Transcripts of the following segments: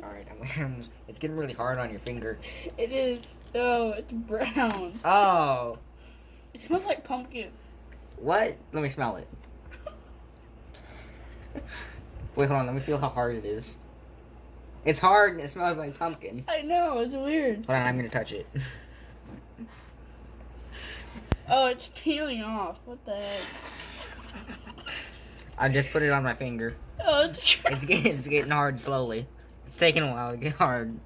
Alright, it's getting really hard on your finger. It is. Oh, it's brown. Oh. It smells like pumpkin. What? Let me smell it. Wait, hold on. Let me feel how hard it is. It's hard and it smells like pumpkin. I know, it's weird. Hold on, I'm gonna touch it. Oh, it's peeling off. What the heck? I just put it on my finger. Oh, it's It's getting hard slowly. It's taking a while to get hard.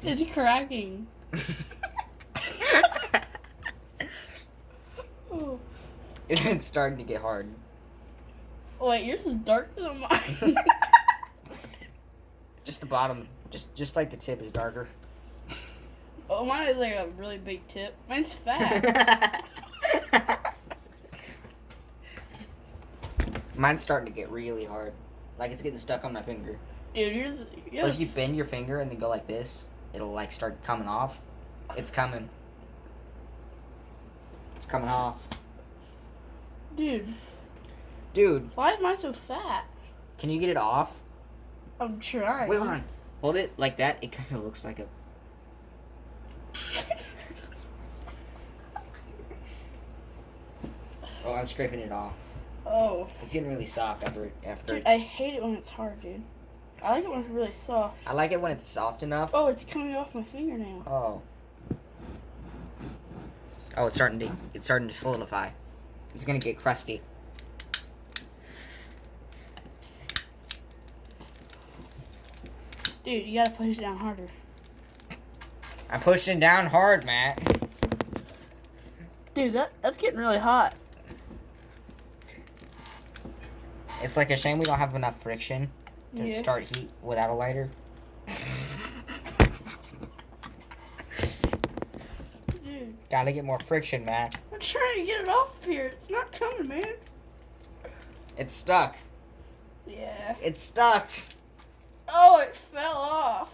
It's cracking. Oh. It's starting to get hard. Wait, yours is darker than mine. Just the bottom, just like the tip is darker. Oh, mine is like a really big tip. Mine's fat. Mine's starting to get really hard. Like it's getting stuck on my finger. Dude, yours. Or Yes. if you bend your finger and then go like this, it'll like start coming off. It's coming. It's coming off. Dude, Dude, why is mine so fat? can you get it off? I'm trying. Wait, hold on. Hold it like that. It kind of looks like a... Oh, I'm scraping it off. Oh. It's getting really soft after Dude, I hate it when it's hard, dude. I like it when it's really soft. I like it when it's soft enough. Oh, it's coming off my fingernail. Oh. Oh, it's starting to solidify. It's gonna get crusty. Dude, you gotta push it down harder. I'm pushing down hard, Matt. Dude, that's getting really hot. It's like a shame we don't have enough friction to Yeah. start heat without a lighter. Dude, Gotta get more friction, Matt. I'm trying to get it off here. It's not coming, man. It's stuck. Yeah. It's stuck. Oh, it fell off.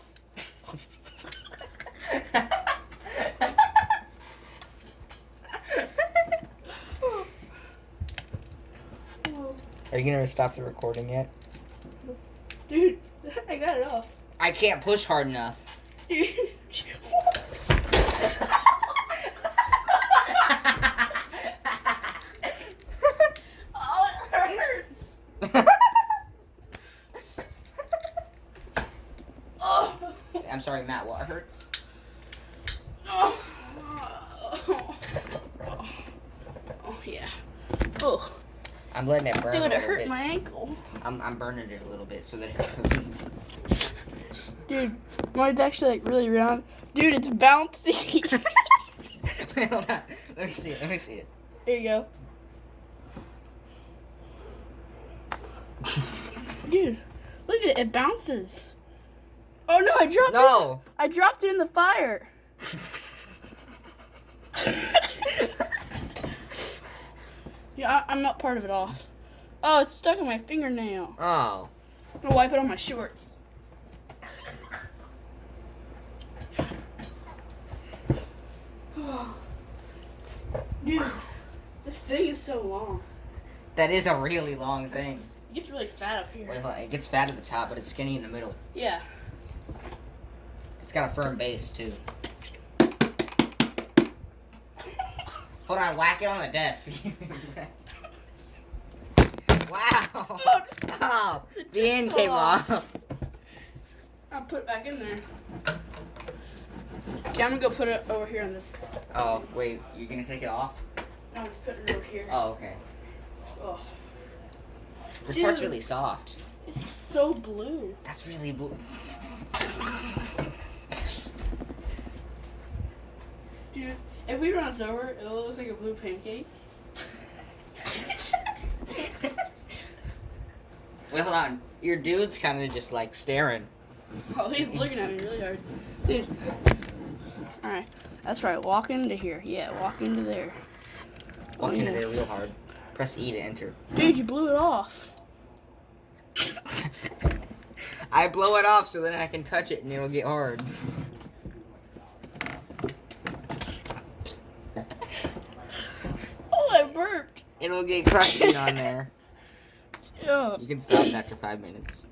Are you gonna stop the recording yet? Dude, I got it off. I can't push hard enough. Dude. Oh, it hurts. Oh. I'm sorry, Matt. What hurts? Oh. Oh, yeah. Oh. I'm letting it burn. Dude, a it little hurt bit. my ankle. I'm burning it a little bit so that it doesn't. Dude, mine's actually like really round. Dude, it's bouncy. Wait, hold on. Let me see it. Let me see it. There you go. Dude, look at it. It bounces. Oh no, I dropped it. No. I dropped it in the fire. Yeah, I'm not part of it off. Oh, it's stuck in my fingernail. Oh. I'm gonna wipe it on my shorts. Dude, this thing is so long. That is a really long thing. It gets really fat up here. Wait, hold on. It gets fat at the top, but it's skinny in the middle. Yeah. It's got a firm base too. Hold on, whack it on the desk. Wow. Oh, the end came off. I'll put it back in there. Okay, I'm gonna go put it over here on this. Oh, wait, you're gonna take it off? No, I'm just putting it over here. Oh, okay. Oh, This Dude. part's really soft. it's so blue. That's really blue. Dude, if we run this over, it'll look like a blue pancake. Wait, hold on. Your dude's kind of just like staring. Oh, he's looking at me really hard. Dude. Alright, that's right. Walk into here. Yeah, walk into there. Walk Oh, into yeah. there real hard. Press E to enter. Dude, you blew it off. I blow it off so then I can touch it and it'll get hard. Oh, I burped. It'll get crusty on there. Yeah. You can stop after 5 minutes.